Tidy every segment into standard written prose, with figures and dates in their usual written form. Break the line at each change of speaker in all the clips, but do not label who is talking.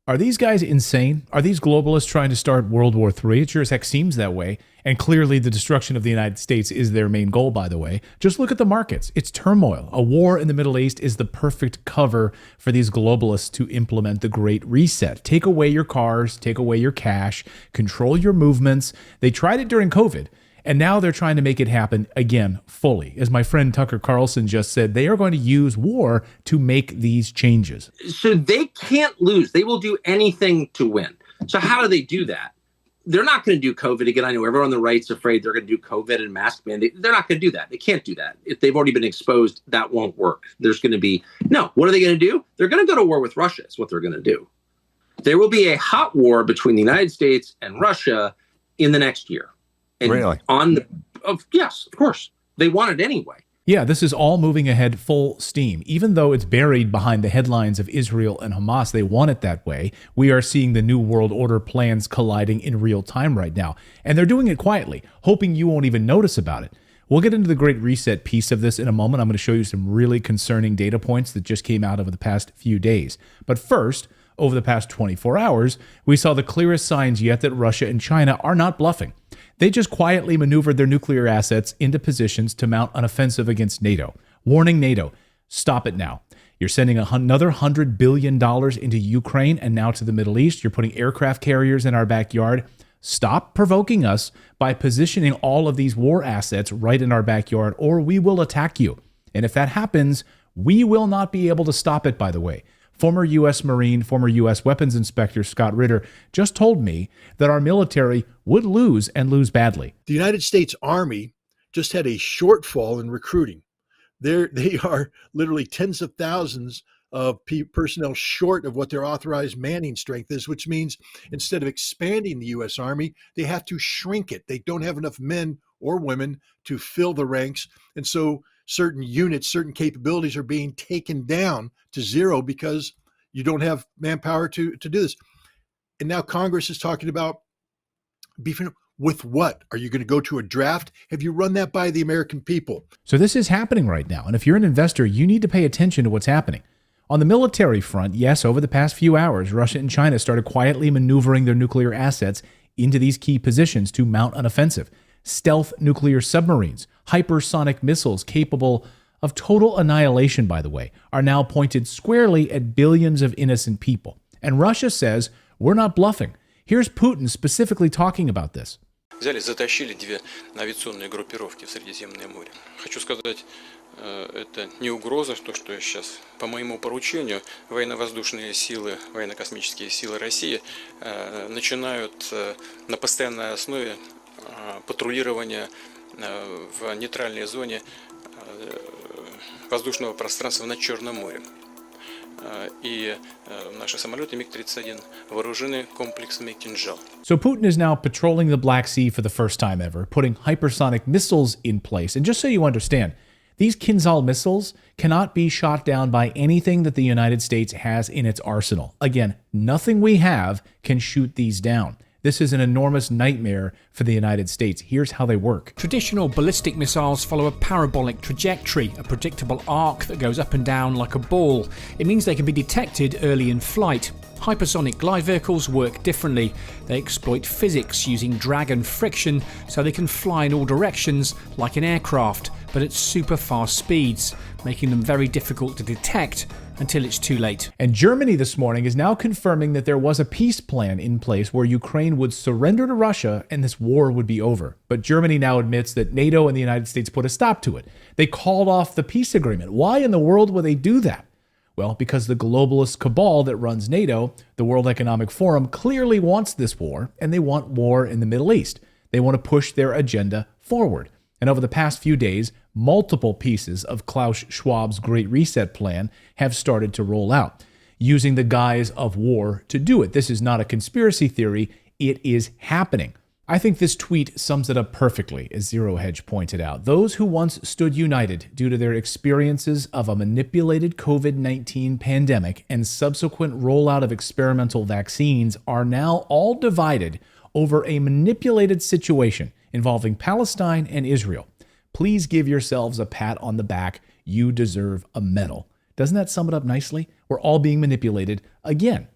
Are these guys insane? Are these globalists trying to start World War III? It sure as heck seems that way. And clearly the destruction of the United States is their main goal, by the way. Just look at the markets. It's turmoil. A war in the Middle East is the perfect cover for these globalists to implement the Great Reset. Take away your cars, take away your cash, control your movements. They tried it during COVID. And now they're trying to make it happen again fully. As my friend Tucker Carlson just said, they are going to use war to make these changes.
So they can't lose. They will do anything to win. So how do they do that? They're not going to do COVID again. I know everyone on the right's afraid they're going to do COVID and mask mandate. They're not going to do that. They can't do that. If they've already been exposed, that won't work. There's going to be, no, what are they going to do? They're going to go to war with Russia is what they're going to do. There will be a hot war between the United States and Russia in the next year. And
really?
Yes, of course. They want it anyway.
Yeah, this is all moving ahead full steam. Even though it's buried behind the headlines of Israel and Hamas, they want it that way. We are seeing the New World Order plans colliding in real time right now. And they're doing it quietly, hoping you won't even notice about it. We'll get into the Great Reset piece of this in a moment. I'm going to show you some really concerning data points that just came out over the past few days. But first, over the past 24 hours, we saw the clearest signs yet that Russia and China are not bluffing. They just quietly maneuvered their nuclear assets into positions to mount an offensive against NATO, warning NATO, stop it now. You're sending another $100 billion into Ukraine and now to the Middle East. You're putting aircraft carriers in our backyard. Stop provoking us by positioning all of these war assets right in our backyard, or we will attack you. And if that happens, we will not be able to stop it, by the way. Former U.S. Marine, former U.S. weapons inspector Scott Ritter just told me that our military would lose and lose badly.
The United States Army just had a shortfall in recruiting. They are literally tens of thousands of personnel short of what their authorized manning strength is, which means instead of expanding the U.S. Army, they have to shrink it. They don't have enough men or women to fill the ranks. And so certain units, certain capabilities are being taken down to zero because you don't have manpower to do this. And now Congress is talking about beefing up. With what? Are you going to go to a draft? Have you run that by the American people?
So this is happening right now. And if you're an investor, you need to pay attention to what's happening. On the military front, yes, over the past few hours, Russia and China started quietly maneuvering their nuclear assets into these key positions to mount an offensive. Stealth nuclear submarines, hypersonic missiles capable of total annihilation, by the way, are now pointed squarely at billions of innocent people. And Russia says, we're not bluffing. Here's Putin specifically talking about this.
Взяли, затащили две авиационные группировки в Средиземное море. Хочу сказать, это не угроза, то, что сейчас по моему поручению военно-воздушные силы, военно-космические силы России начинают на постоянной основе патрулирование в нейтральной зоне воздушного пространства над Черным морем. И наши самолеты МиГ-31 вооружены комплексами «Кинжал».
So Putin is now patrolling the Black Sea for the first time ever, putting hypersonic missiles in place. And just so you understand, these Kinzhal missiles cannot be shot down by anything that the United States has in its arsenal. Again, nothing we have can shoot these down. This is an enormous nightmare for the United States. Here's how they work.
Traditional ballistic missiles follow a parabolic trajectory, a predictable arc that goes up and down like a ball. It means they can be detected early in flight. Hypersonic glide vehicles work differently. They exploit physics using drag and friction so they can fly in all directions like an aircraft, but at super fast speeds, making them very difficult to detect until it's too late.
And Germany this morning is now confirming that there was a peace plan in place where Ukraine would surrender to Russia and this war would be over. But Germany now admits that NATO and the United States put a stop to it. They called off the peace agreement. Why in the world would they do that? Well, because the globalist cabal that runs NATO, the World Economic Forum, clearly wants this war, and they want war in the Middle East. They want to push their agenda forward. And over the past few days, multiple pieces of Klaus Schwab's Great Reset plan have started to roll out, using the guise of war to do it. This is not a conspiracy theory. It is happening. I think this tweet sums it up perfectly, as Zero Hedge pointed out. Those who once stood united due to their experiences of a manipulated COVID-19 pandemic and subsequent rollout of experimental vaccines are now all divided over a manipulated situation involving Palestine and Israel. Please give yourselves a pat on the back. You deserve a medal. Doesn't that sum it up nicely? We're all being manipulated again.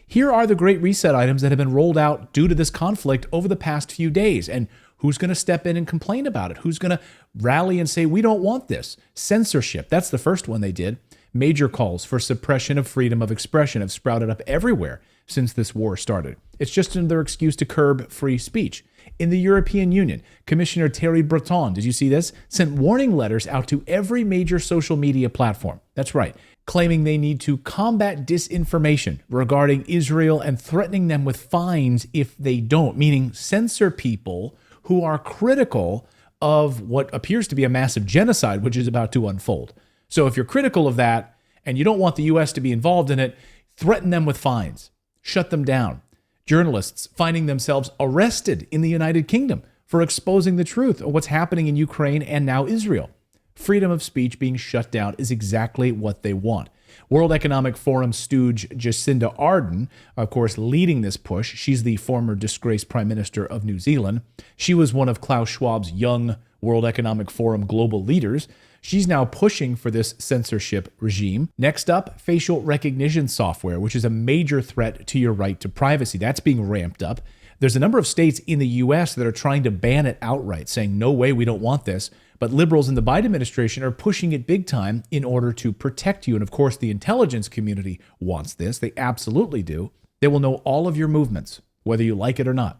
Here are the Great Reset items that have been rolled out due to this conflict over the past few days. And who's going to step in and complain about it? Who's going to rally and say, we don't want this? Censorship. That's the first one they did. Major calls for suppression of freedom of expression have sprouted up everywhere since this war started. It's just another excuse to curb free speech. In the European Union, Commissioner Thierry Breton, did you see this? Sent warning letters out to every major social media platform. That's right, claiming they need to combat disinformation regarding Israel and threatening them with fines if they don't, meaning censor people who are critical of what appears to be a massive genocide, which is about to unfold. So if you're critical of that and you don't want the U.S. to be involved in it, threaten them with fines, shut them down. Journalists finding themselves arrested in the United Kingdom for exposing the truth of what's happening in Ukraine and now Israel. Freedom of speech being shut down is exactly what they want. World Economic Forum stooge Jacinda Ardern, of course, leading this push. She's the former disgraced Prime Minister of New Zealand. She was one of Klaus Schwab's young World Economic Forum global leaders. She's now pushing for this censorship regime. Next up, facial recognition software, which is a major threat to your right to privacy. That's being ramped up. There's a number of states in the U.S. that are trying to ban it outright, saying, no way, we don't want this. But liberals in the Biden administration are pushing it big time in order to protect you. And of course, the intelligence community wants this. They absolutely do. They will know all of your movements, whether you like it or not.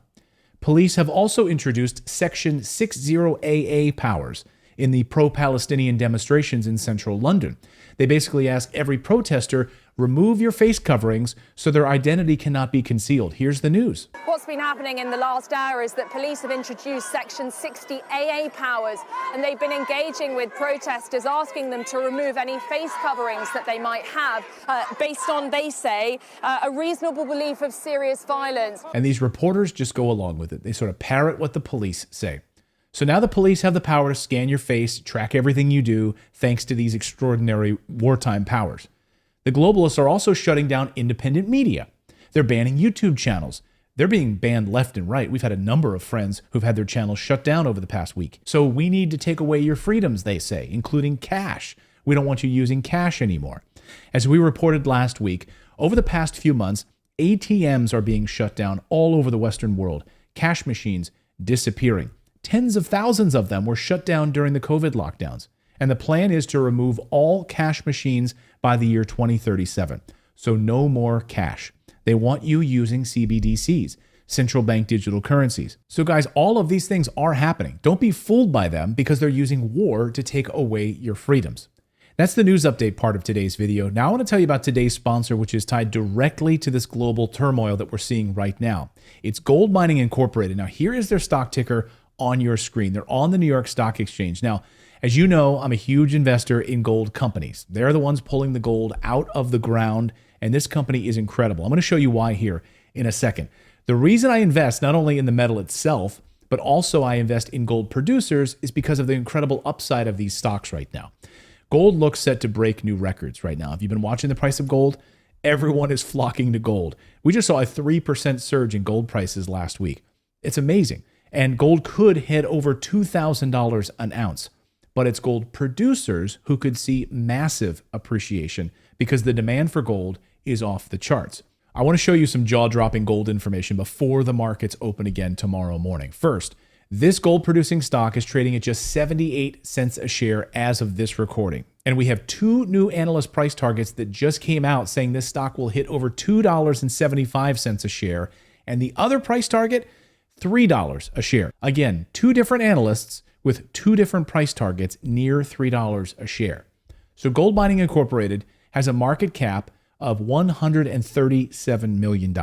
Police have also introduced Section 60AA powers in the pro-Palestinian demonstrations in central London. They basically ask every protester, remove your face coverings so their identity cannot be concealed. Here's the news.
What's been happening in the last hour is that police have introduced Section 60AA powers, and they've been engaging with protesters, asking them to remove any face coverings that they might have based on, they say, a reasonable belief of serious violence.
And these reporters just go along with it. They sort of parrot what the police say. So now the police have the power to scan your face, track everything you do, thanks to these extraordinary wartime powers. The globalists are also shutting down independent media. They're banning YouTube channels. They're being banned left and right. We've had a number of friends who've had their channels shut down over the past week. So we need to take away your freedoms, they say, including cash. We don't want you using cash anymore. As we reported last week, over the past few months, ATMs are being shut down all over the Western world. Cash machines disappearing. Tens of thousands of them were shut down during the COVID lockdowns. And the plan is to remove all cash machines by the year 2037. So no more cash. They want you using CBDCs, central bank digital currencies. So guys, all of these things are happening. Don't be fooled by them because they're using war to take away your freedoms. That's the news update part of today's video. Now I want to tell you about today's sponsor, which is tied directly to this global turmoil that we're seeing right now. It's Gold Mining Incorporated. Now here is their stock ticker on your screen. They're on the New York Stock Exchange. Now, as you know, I'm a huge investor in gold companies. They're the ones pulling the gold out of the ground, and this company is incredible. I'm going to show you why here in a second. The reason I invest not only in the metal itself, but also I invest in gold producers is because of the incredible upside of these stocks right now. Gold looks set to break new records right now. If you've been watching the price of gold, everyone is flocking to gold. We just saw a 3% surge in gold prices last week. It's amazing. And gold could hit over $2,000 an ounce. But it's gold producers who could see massive appreciation because the demand for gold is off the charts. I want to show you some jaw-dropping gold information before the markets open again tomorrow morning. First, this gold-producing stock is trading at just 78 cents a share as of this recording. And we have two new analyst price targets that just came out saying this stock will hit over $2.75 a share. And the other price target, $3 a share. Again, two different analysts with two different price targets near $3 a share. So Gold Mining Incorporated has a market cap of $137 million.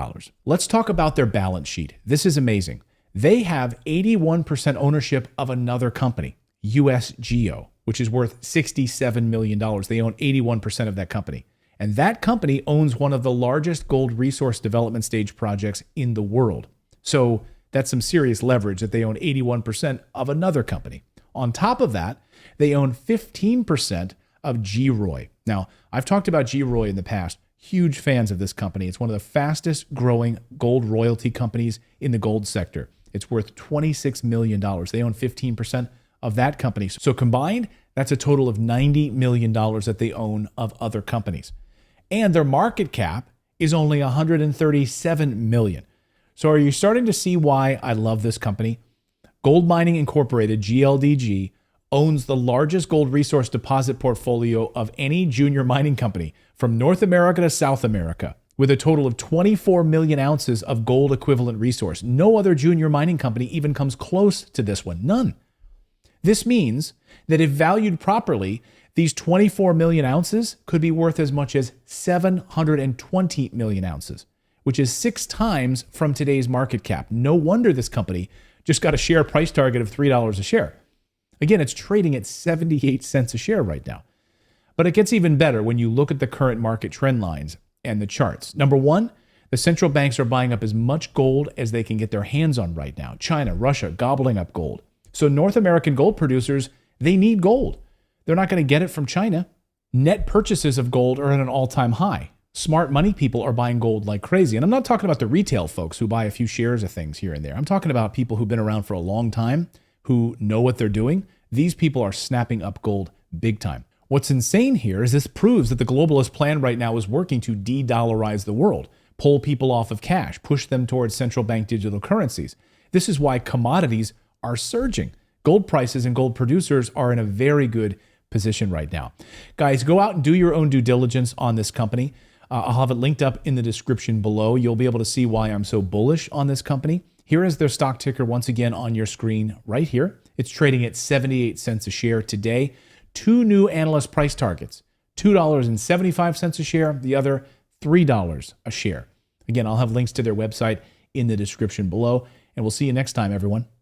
Let's talk about their balance sheet. This is amazing. They have 81% ownership of another company, USGO, which is worth $67 million. They own 81% of that company. And that company owns one of the largest gold resource development stage projects in the world. So that's some serious leverage that they own 81% of another company. On top of that, they own 15% of GROY. Now, I've talked about GROY in the past. Huge fans of this company. It's one of the fastest growing gold royalty companies in the gold sector. It's worth $26 million. They own 15% of that company. So combined, that's a total of $90 million that they own of other companies. And their market cap is only 137 million. So are you starting to see why I love this company? Gold Mining Incorporated, GLDG, owns the largest gold resource deposit portfolio of any junior mining company from North America to South America, with a total of 24 million ounces of gold equivalent resource. No other junior mining company even comes close to this one. None. This means that if valued properly, these 24 million ounces could be worth as much as 720 million ounces, which is 6 times from today's market cap. No wonder this company just got a share price target of $3 a share. Again, it's trading at 78 cents a share right now. But it gets even better when you look at the current market trend lines and the charts. Number one, the central banks are buying up as much gold as they can get their hands on right now. China, Russia, gobbling up gold. So North American gold producers, they need gold. They're not going to get it from China. Net purchases of gold are at an all-time high. Smart money people are buying gold like crazy. And I'm not talking about the retail folks who buy a few shares of things here and there. I'm talking about people who've been around for a long time, who know what they're doing. These people are snapping up gold big time. What's insane here is this proves that the globalist plan right now is working to de-dollarize the world, pull people off of cash, push them towards central bank digital currencies. This is why commodities are surging. Gold prices and gold producers are in a very good position right now. Guys, go out and do your own due diligence on this company. I'll have it linked up in the description below. You'll be able to see why I'm so bullish on this company. Here is their stock ticker once again on your screen right here. It's trading at 78 cents a share today. 2 new analyst price targets, $2.75 a share, the other $3 a share. Again, I'll have links to their website in the description below, and we'll see you next time, everyone.